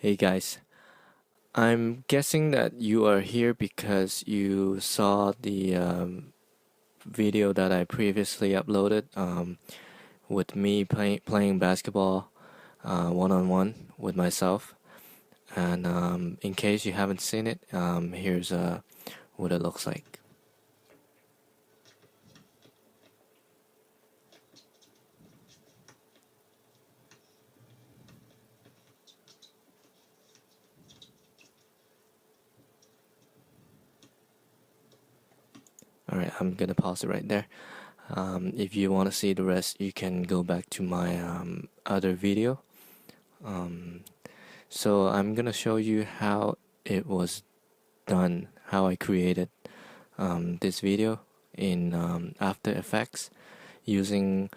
Hey guys, I'm guessing that you are here because you saw the video that I previously uploaded with me playing basketball one on one with myself. And in case you haven't seen it, here's what it looks like. Alright, I'm gonna pause it right there. If you want to see the rest, you can go back to my other video. Um, so I'm gonna show you how it was done, how I created this video in After Effects using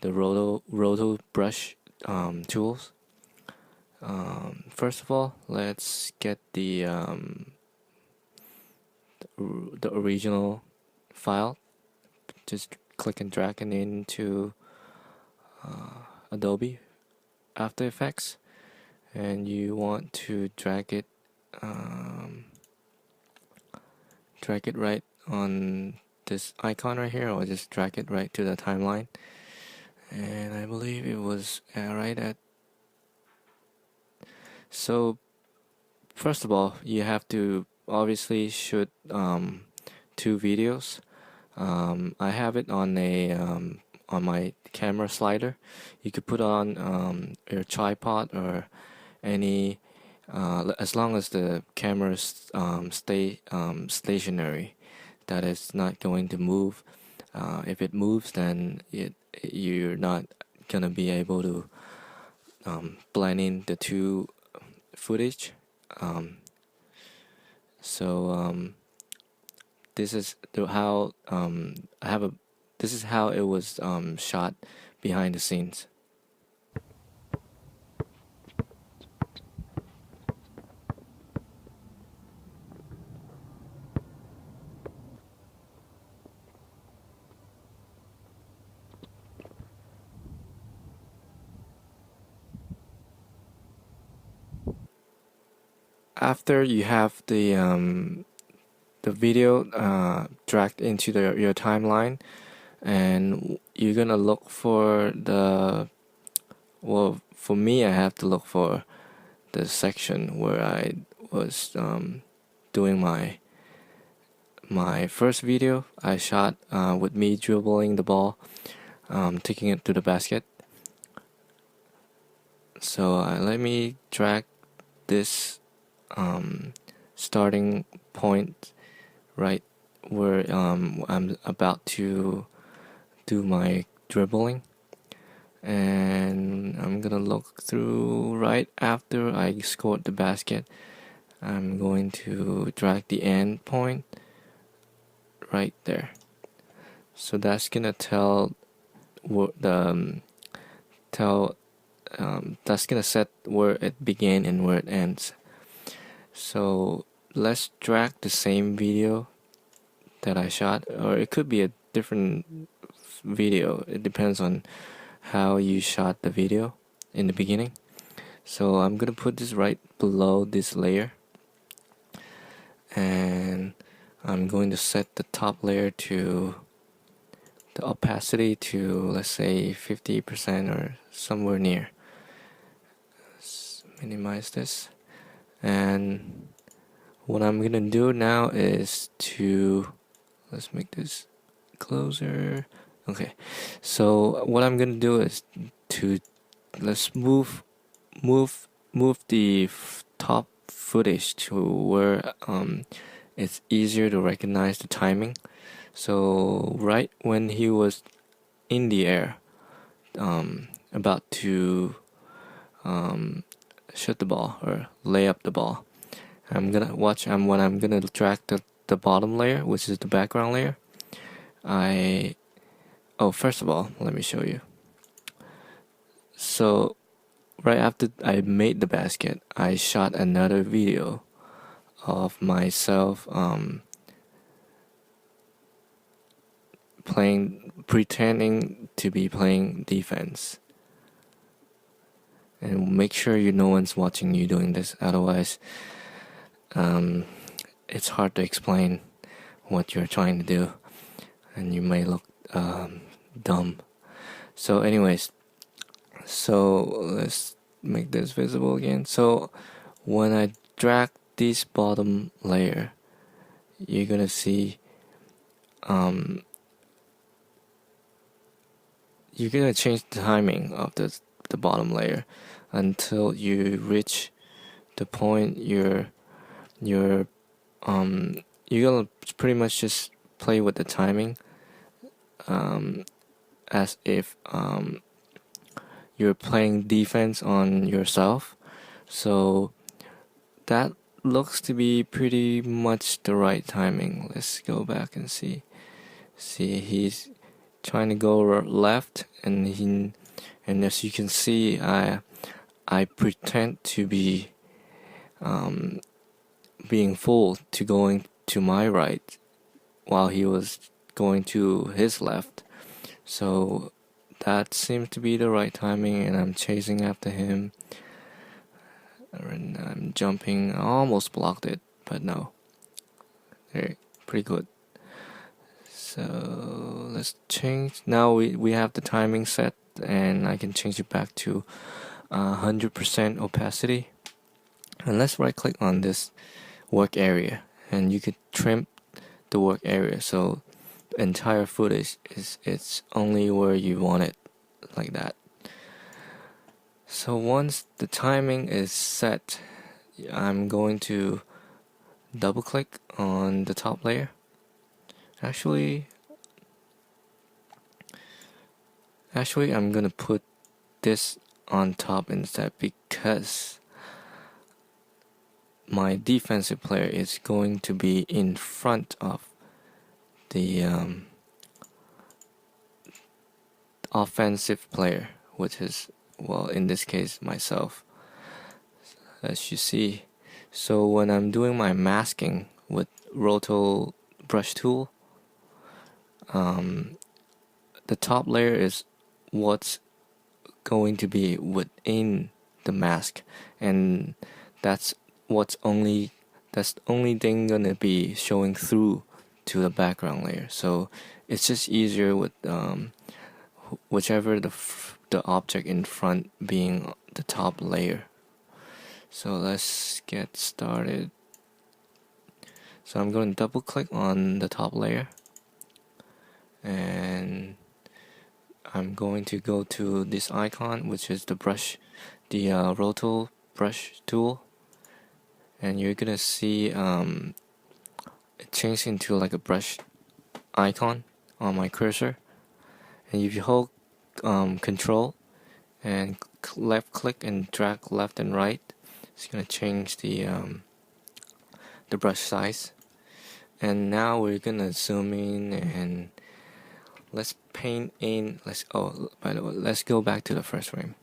the Roto Brush tools. First of all, let's get the original file. Just click and drag it into Adobe After Effects, and you want to um, drag it right on this icon right here, or just drag it right to the timeline. And I believe it was right at. So first of all, you have to obviously shoot two videos. I have it on my camera slider. You could put on your tripod or any as long as the camera stay stationary, that is not going to move. If it moves, then you're not gonna be able to blend in the two footage. Um, so this is how I have a this is how it was shot behind the scenes. After you have the video dragged into your timeline, and you're gonna look for for me, I have to look for the section where I was doing my first video I shot with me dribbling the ball, taking it to the basket. So let me drag this starting point right where I'm about to do my dribbling, and I'm gonna look through right after I scored the basket. I'm going to drag the end point right there. So that's gonna tell what the tell that's gonna set where it began and where it ends. So let's drag the same video that I shot, or it could be a different video. It depends on how you shot the video in the beginning. So I'm gonna put this right below this layer, and I'm going to set the top layer to the opacity to, let's say, 50% or somewhere near. Let's minimize this, and what I'm gonna do now is to let's make this closer. Okay, so what I'm gonna do is to let's move the top footage to where it's easier to recognize the timing. So right when he was in the air, about to shoot the ball or lay up the ball, I'm gonna watch. When I'm gonna drag the bottom layer, which is the background layer. First of all, let me show you. So right after I made the basket, I shot another video of myself pretending to be playing defense. and make sure no one's watching you doing this, otherwise it's hard to explain what you're trying to do and you may look dumb. So anyways, so let's make this visible again. So when I drag this bottom layer, you're gonna see you're gonna change the timing of the bottom layer until you reach the point you're gonna pretty much just play with the timing as if you're playing defense on yourself. So that looks to be pretty much the right timing. Let's go back and see. He's trying to go left, and as you can see, I pretend to be being fooled to going to my right while he was going to his left. So that seems to be the right timing, and I'm chasing after him. And I'm jumping. I almost blocked it, but no. There, pretty good. So let's change. Now we have the timing set, and I can change it back to 100% opacity. And let's right click on this work area, and you could trim the work area so the entire footage it's only where you want it, like that. So once the timing is set, I'm going to double click on the top layer. Actually I'm gonna put this on top instead, because my defensive player is going to be in front of the offensive player, which is, well, in this case, myself, as you see. So when I'm doing my masking with Roto brush tool, the top layer is what's going to be within the mask, and that's the only thing gonna be showing through to the background layer. So it's just easier with whichever the object in front being the top layer. So let's get started. So I'm going to double click on the top layer, and I'm going to go to this icon, which is the brush, the Roto brush tool, and you're gonna see it changes into like a brush icon on my cursor. And if you hold control and left click and drag left and right, it's gonna change the brush size. And now we're gonna zoom in and let's paint in. By the way, let's go back to the first frame.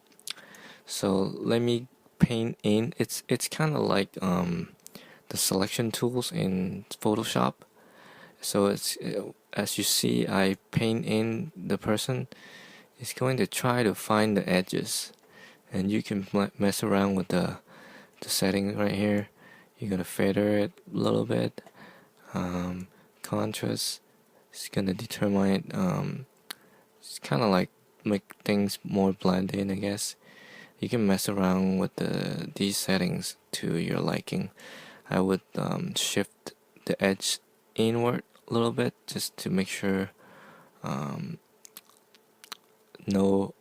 So let me paint in. It's kind of like the selection tools in Photoshop. So it's as you see, I paint in the person. It's going to try to find the edges, and you can mess around with the setting right here. You're gonna feather it a little bit. Contrast is gonna determine it's kind of like make things more blended in, I guess. You can mess around with these settings to your liking. I would shift the edge inward a little bit just to make sure no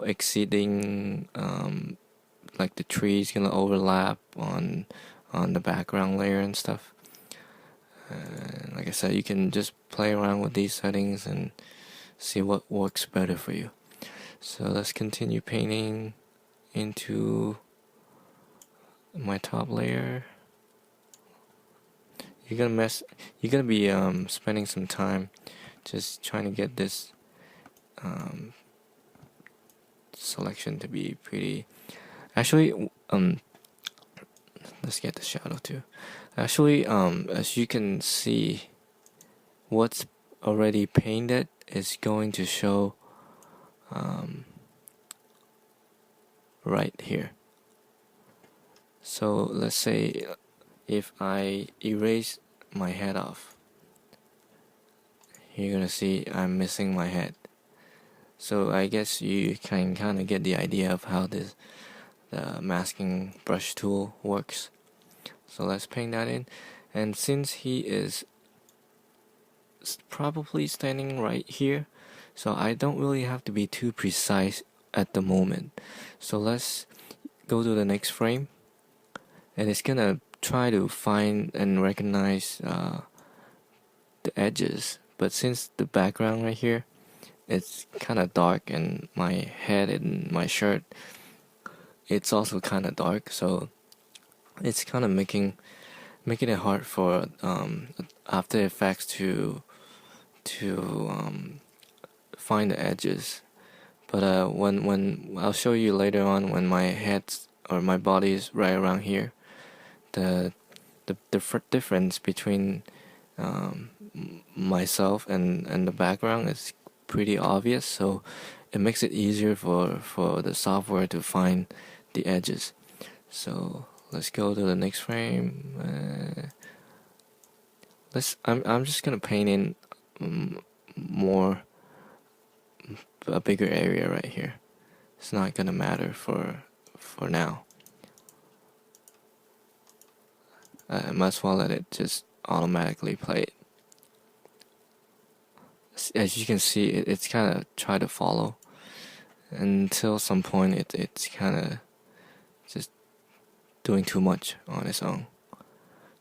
exceeding, like the trees gonna overlap on the background layer and stuff. And like I said, you can just play around with these settings and see what works better for you. So let's continue painting into my top layer. You're gonna be spending some time just trying to get this selection to be pretty. Actually, let's get the shadow too. Actually, as you can see, what's already painted is going to show right here. So let's say if I erase my head off, you're gonna see I'm missing my head. So I guess you can kind of get the idea of how the masking brush tool works. So let's paint that in, and since he is probably standing right here, so I don't really have to be too precise at the moment. So let's go to the next frame, and it's gonna try to find and recognize the edges, but since the background right here, it's kind of dark, and my head and my shirt, it's also kind of dark, so it's kind of making it hard for After Effects to find the edges. But when I'll show you later on, when my head or my body is right around here, the difference between myself and the background is pretty obvious, so it makes it easier for the software to find the edges. So let's go to the next frame. I'm just gonna paint in a bigger area right here. It's not gonna matter for now. I might as well let it just automatically play it. As you can see, it's kind of try to follow until some point it's kind of just doing too much on its own.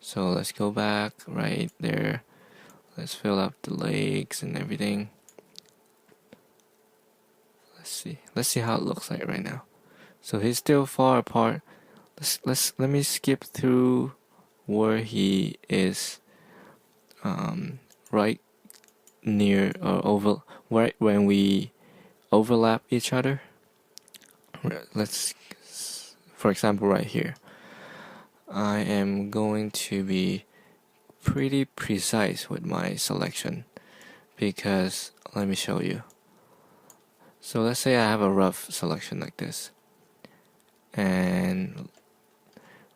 So let's go back right there. Let's fill up the legs and everything. Let's see how it looks like right now. So he's still far apart. Let me skip through where he is right near or right when we overlap each other. Let's, for example, right here, I am going to be pretty precise with my selection, because let me show you. So let's say I have a rough selection like this, and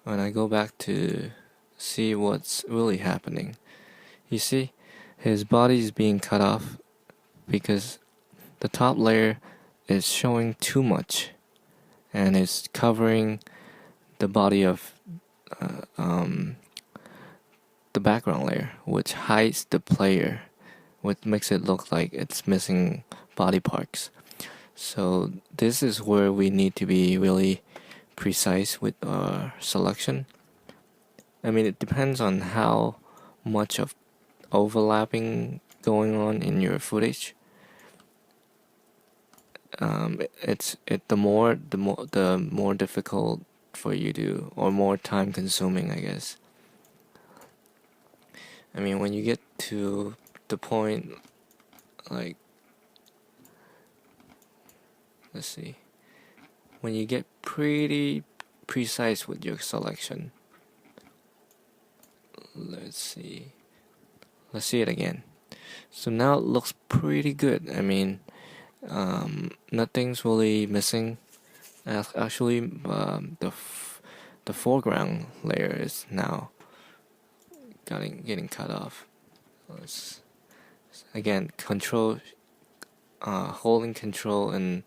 when I go back to see what's really happening, you see his body is being cut off because the top layer is showing too much and it's covering the body of the background layer, which hides the player, which makes it look like it's missing body parts. So this is where we need to be really precise with our selection. I mean, it depends on how much of overlapping going on in your footage. The more difficult for you to, or more time consuming, I guess. I mean, when you get to the point, like, let's see, when you get pretty precise with your selection, let's see it again. So now it looks pretty good. I mean, nothing's really missing. Actually, the foreground layer is now getting cut off. Again, holding control and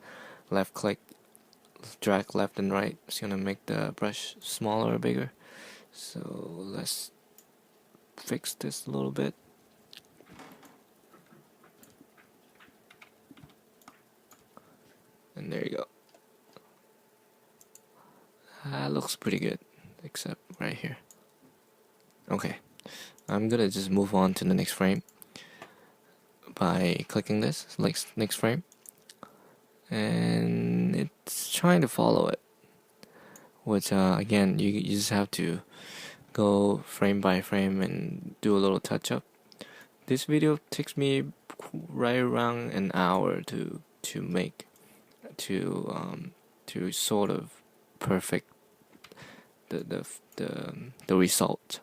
left click, drag left and right. It's gonna make the brush smaller or bigger. So let's fix this a little bit. And there you go. That looks pretty good, except right here. Okay, I'm gonna just move on to the next frame by clicking this, next frame, and it's trying to follow it, which again, you just have to go frame by frame and do a little touch up. This video takes me right around an hour to make, to sort of perfect the result.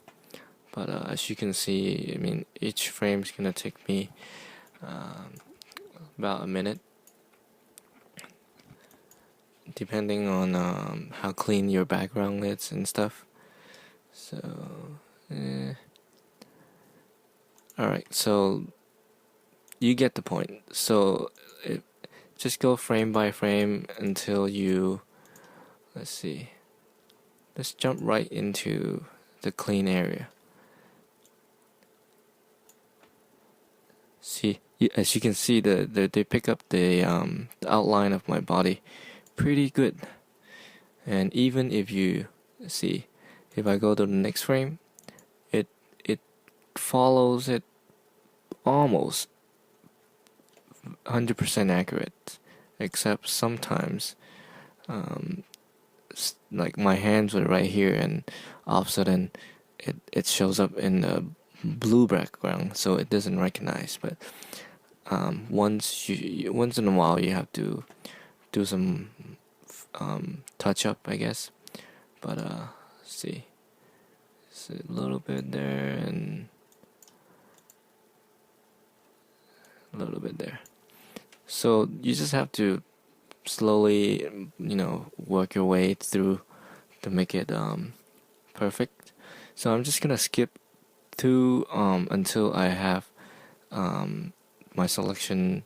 But as you can see, I mean, each frame is gonna take me about a minute. depending on how clean your background is and stuff. So alright, so you get the point. So just go frame by frame until you, let's jump right into the clean area. See, as you can see, they pick up the outline of my body pretty good. And even if you see, if I go to the next frame, it follows it almost 100% accurate, except sometimes like my hands were right here and all of a sudden it shows up in the blue background, so it doesn't recognize. But once in a while you have to do some touch up, I guess. But see, it's a little bit there and a little bit there. So you just have to slowly, work your way through to make it perfect. So I'm just gonna skip through until I have my selection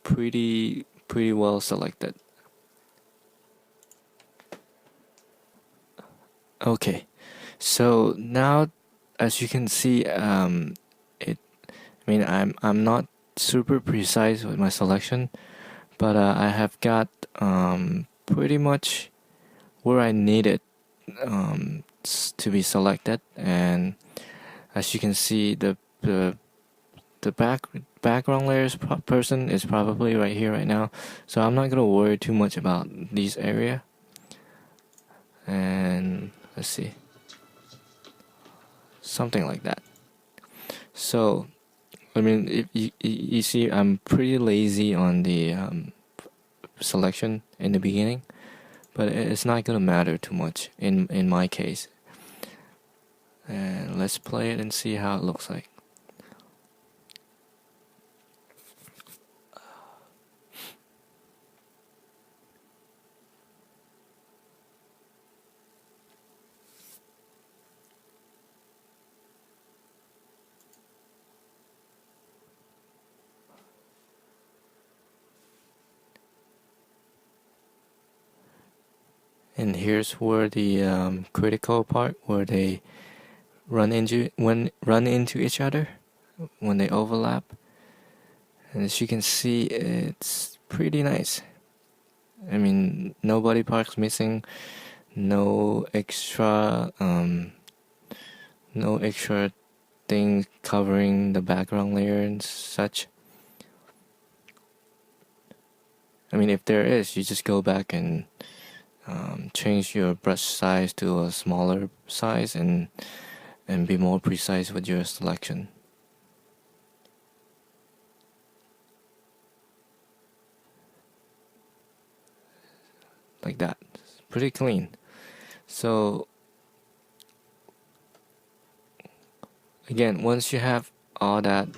pretty well selected. Okay, so now as you can see, I'm not super precise with my selection, but I have got pretty much where I need it to be selected. And as you can see, the background layers person is probably right here right now, so I'm not gonna worry too much about this area. And let's see, something like that. So if you see, I'm pretty lazy on the selection in the beginning, but it's not gonna matter too much in my case. And let's play it and see how it looks like. And here's where the critical part, where they run into each other when they overlap. And as you can see, it's pretty nice. No body parts missing, no extra things covering the background layer and such. If there is, you just go back and change your brush size to a smaller size and be more precise with your selection. Like that. It's pretty clean. So again, once you have all that,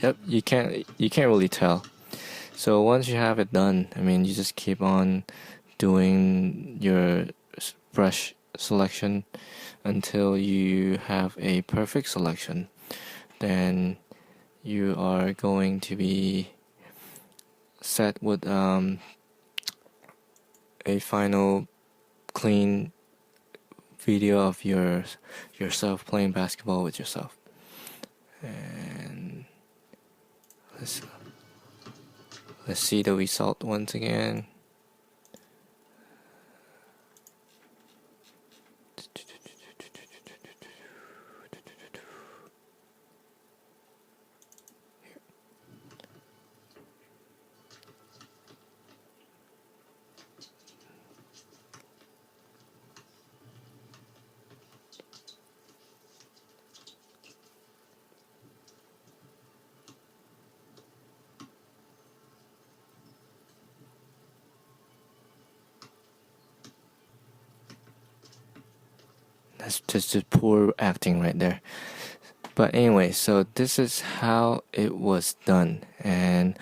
yep, you can't really tell. So once you have it done, you just keep on doing your brush selection until you have a perfect selection. Then you are going to be set with a final clean video of yourself playing basketball with yourself. And let's see the result once again. That's just poor acting right there. But anyway, so this is how it was done, and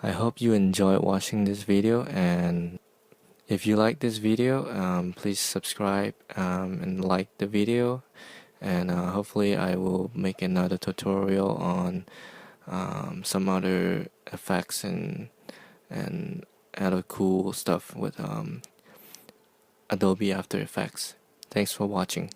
I hope you enjoyed watching this video. And if you like this video, please subscribe and like the video, and hopefully I will make another tutorial on some other effects and other cool stuff with Adobe After Effects. Thanks for watching.